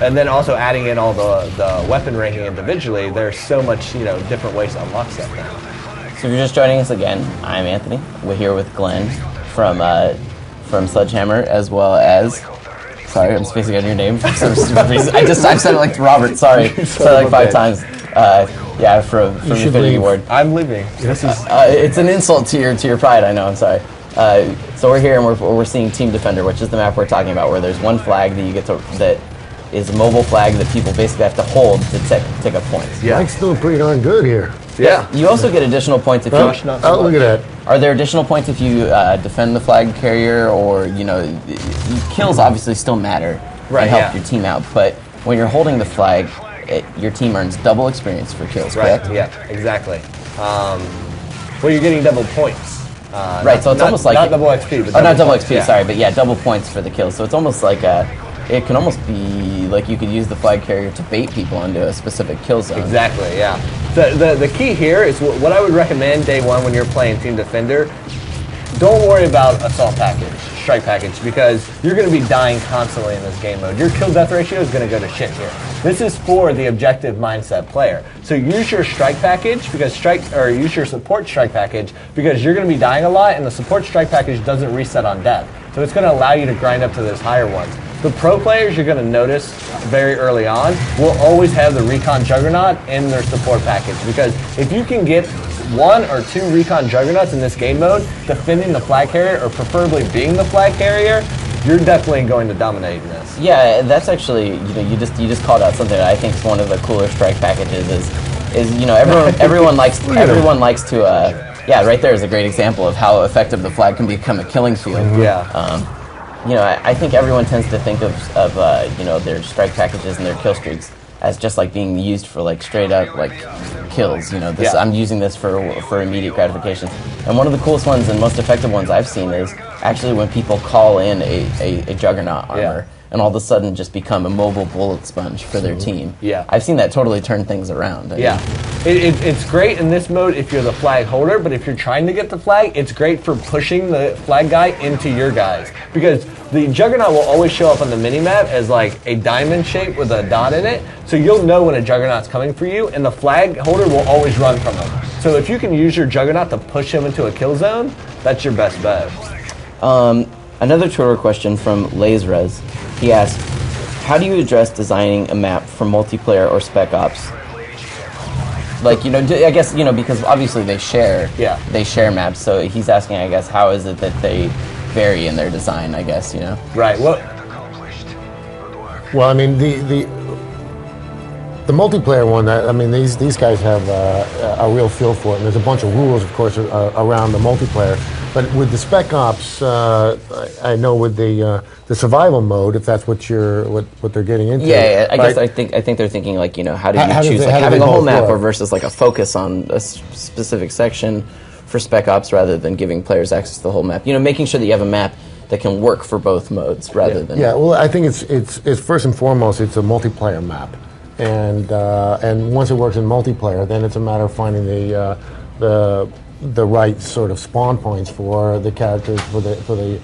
And then also adding in all the weapon ranking individually, there's so much, different ways to unlock stuff now. So if you're just joining us again, I'm Anthony. We're here with Glenn from Sledgehammer, as well as... Sorry, I'm spacing on your name for some stupid reason. I've said it like Robert, sorry. Said it like 5 times. From Infinity Ward. I'm leaving. It's an insult to your pride, I know, I'm sorry. So we're here and we're seeing Team Defender, which is the map we're talking about, where there's one flag that you get to, that is a mobile flag that people basically have to hold to take up points. Yeah. Mike's doing pretty darn good here. Yeah. You also get additional points if you... Look at that. Are there additional points if you defend the flag carrier, or, kills obviously still matter and help your team out, but when you're holding the flag, your team earns double experience for kills, correct? Right, yeah, exactly. Well, you're getting double points. Right, so it's almost like... Not double XP, but not double XP, sorry, but yeah, double points for the kills. So it's almost like it can almost be like you could use the flag carrier to bait people into a specific kill zone. Exactly, yeah. The key here is what I would recommend day one when you're playing Team Defender. Don't worry about assault package, strike package, because you're going to be dying constantly in this game mode. Your kill-death ratio is going to go to shit here. This is for the objective mindset player. So use your strike package use your support strike package, because you're going to be dying a lot, and the support strike package doesn't reset on death. So it's going to allow you to grind up to those higher ones. The pro players, you're going to notice very early on, will always have the Recon Juggernaut in their support package, because if you can get 1 or 2 Recon Juggernauts in this game mode, defending the flag carrier, or preferably being the flag carrier, you're definitely going to dominate in this. Yeah, that's actually, you just called out something that I think is one of the cooler strike packages is everyone likes to yeah, right there is a great example of how effective the flag can become a killing field. Yeah. I think everyone tends to think of their strike packages and their kill streaks as just like being used for like straight up like kills. I'm using this for immediate gratification. And one of the coolest ones and most effective ones I've seen is actually when people call in a Juggernaut armor and all of a sudden just become a mobile bullet sponge for their team. Yeah. I've seen that totally turn things around. It's great in this mode if you're the flag holder, but if you're trying to get the flag, it's great for pushing the flag guy into your guys, because the Juggernaut will always show up on the minimap as like a diamond shape with a dot in it, so you'll know when a Juggernaut's coming for you, and the flag holder will always run from him. So if you can use your Juggernaut to push him into a kill zone, that's your best bet. Another Twitter question from Lazerez. He asked, how do you address designing a map for multiplayer or Spec Ops? Like, I guess, because obviously they share maps, so he's asking, I guess, how is it that they vary in their design, I guess, Right, well, I mean, the multiplayer one, these guys have a real feel for it, and there's a bunch of rules, of course, around the multiplayer. But with the Spec Ops, I know with the survival mode, if that's what they're getting into. Yeah, I guess I think they're thinking like, how do you choose having a whole map or versus like a focus on a specific section for Spec Ops rather than giving players access to the whole map. Making sure that you have a map that can work for both modes rather than. Yeah, well, I think it's first and foremost it's a multiplayer map, and once it works in multiplayer, then it's a matter of finding the right sort of spawn points for the characters for the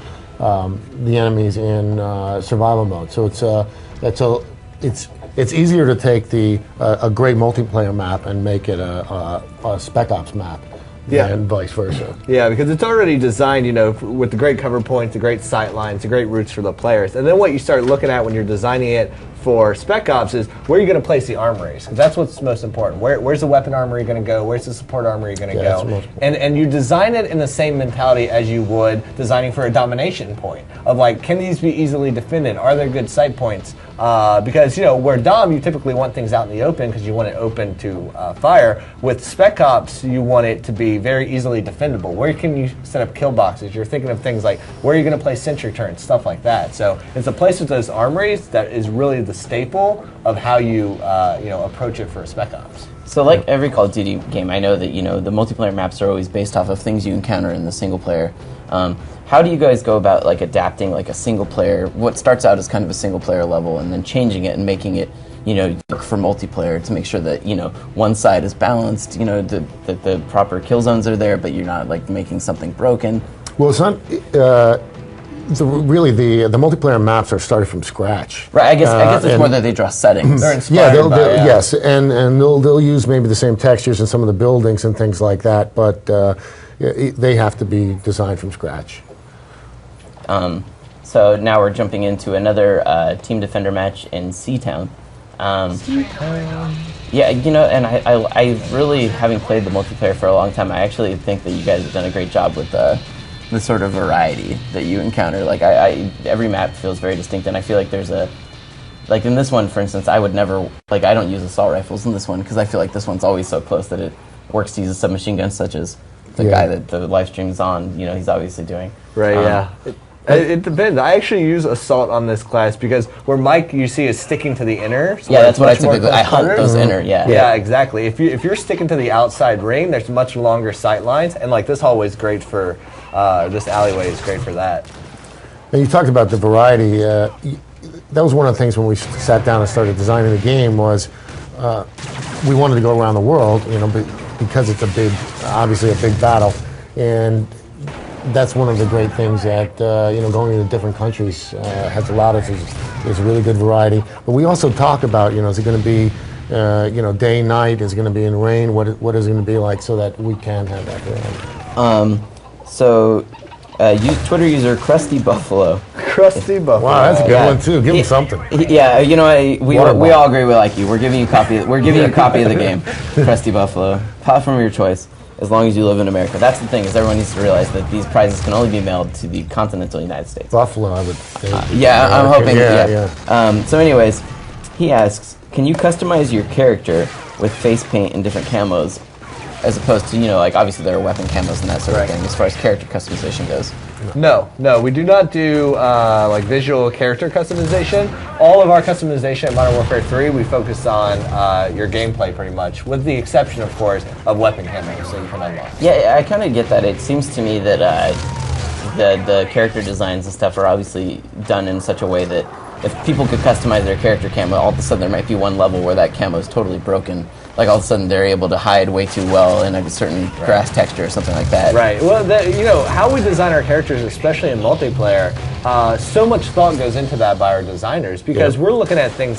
enemies in survival mode. So it's easier to take a great multiplayer map and make it a Spec Ops map than vice versa. Yeah, because it's already designed, with the great cover points, the great sight lines, the great routes for the players. And then what you start looking at when you're designing it for Spec Ops is where you're going to place the armories, because that's what's most important. Where's the weapon armory going to go? Where's the support armory going to go? And you design it in the same mentality as you would designing for a domination point of like, can these be easily defended? Are there good sight points? Because where Dom, you typically want things out in the open because you want it open to fire. With Spec Ops, you want it to be very easily defendable. Where can you set up kill boxes? You're thinking of things like where are you going to place sentry turrets, stuff like that. So it's a place with those armories that is really the staple of how you approach it for Spec Ops. So like every Call of Duty game, I know that the multiplayer maps are always based off of things you encounter in the single player. How do you guys go about like adapting like a single player, what starts out as kind of a single player level, and then changing it and making it work for multiplayer to make sure that one side is balanced, that the proper kill zones are there, but you're not like making something broken? Well, it's not. really the multiplayer maps are started from scratch. Right. I guess it's more that they draw settings. They're inspired by, yes, and they'll use maybe the same textures in some of the buildings and things like that, but they have to be designed from scratch. So now we're jumping into another Team Defender match in Seatown. Yeah, you know, and I really, having played the multiplayer for a long time, I actually think that you guys have done a great job with the sort of variety that you encounter. Like, every map feels very distinct, and I feel like there's like in this one, for instance, I would never, like, I don't use assault rifles in this one, because I feel like this one's always so close that it works to use a submachine gun, such as the guy that the live stream is on, you know, he's obviously doing. Right, yeah. It depends. I actually use assault on this class because where Mike, you see, is sticking to the inner. So yeah, that's what I typically, I hunt those inner, Yeah, exactly. If you're sticking to the outside ring, there's much longer sight lines, and like this hallway is great for, this alleyway is great for that. And you talked about the variety. That was one of the things when we sat down and started designing the game was we wanted to go around the world, you know, because it's obviously a big battle, and that's one of the great things that you know, going into different countries has allowed us is really good variety. But we also talk about, you know, is it going to be you know, day, night? Is it going to be in rain? What is it going to be like, so that we can have that variety? So, Twitter user Krusty Buffalo. Krusty Buffalo. Wow, that's a good one too. Give him something. Yeah, you know, we all agree we like you. We're giving you a copy. We're giving you a copy of the game, Krusty Buffalo. Platform of your choice, as long as you live in America. That's the thing, is everyone needs to realize that these prizes can only be mailed to the continental United States. Buffalo, I would think. Yeah, I'm hoping. Yeah. So, anyways, he asks, can you customize your character with face paint and different camos, as opposed to, you know, like, obviously there are weapon camos and that sort of thing, as far as character customization goes? No, we do not do like visual character customization. All of our customization in Modern Warfare 3, we focus on your gameplay pretty much, with the exception, of course, of weapon camos that you can unlock. Yeah, I kind of get that. It seems to me that the character designs and stuff are obviously done in such a way that if people could customize their character camo, all of a sudden there might be one level where that camo is totally broken. Like, all of a sudden they're able to hide way too well in a certain grass texture or something like that. Right. Well, you know, how we design our characters, especially in multiplayer, so much thought goes into that by our designers, because we're looking at things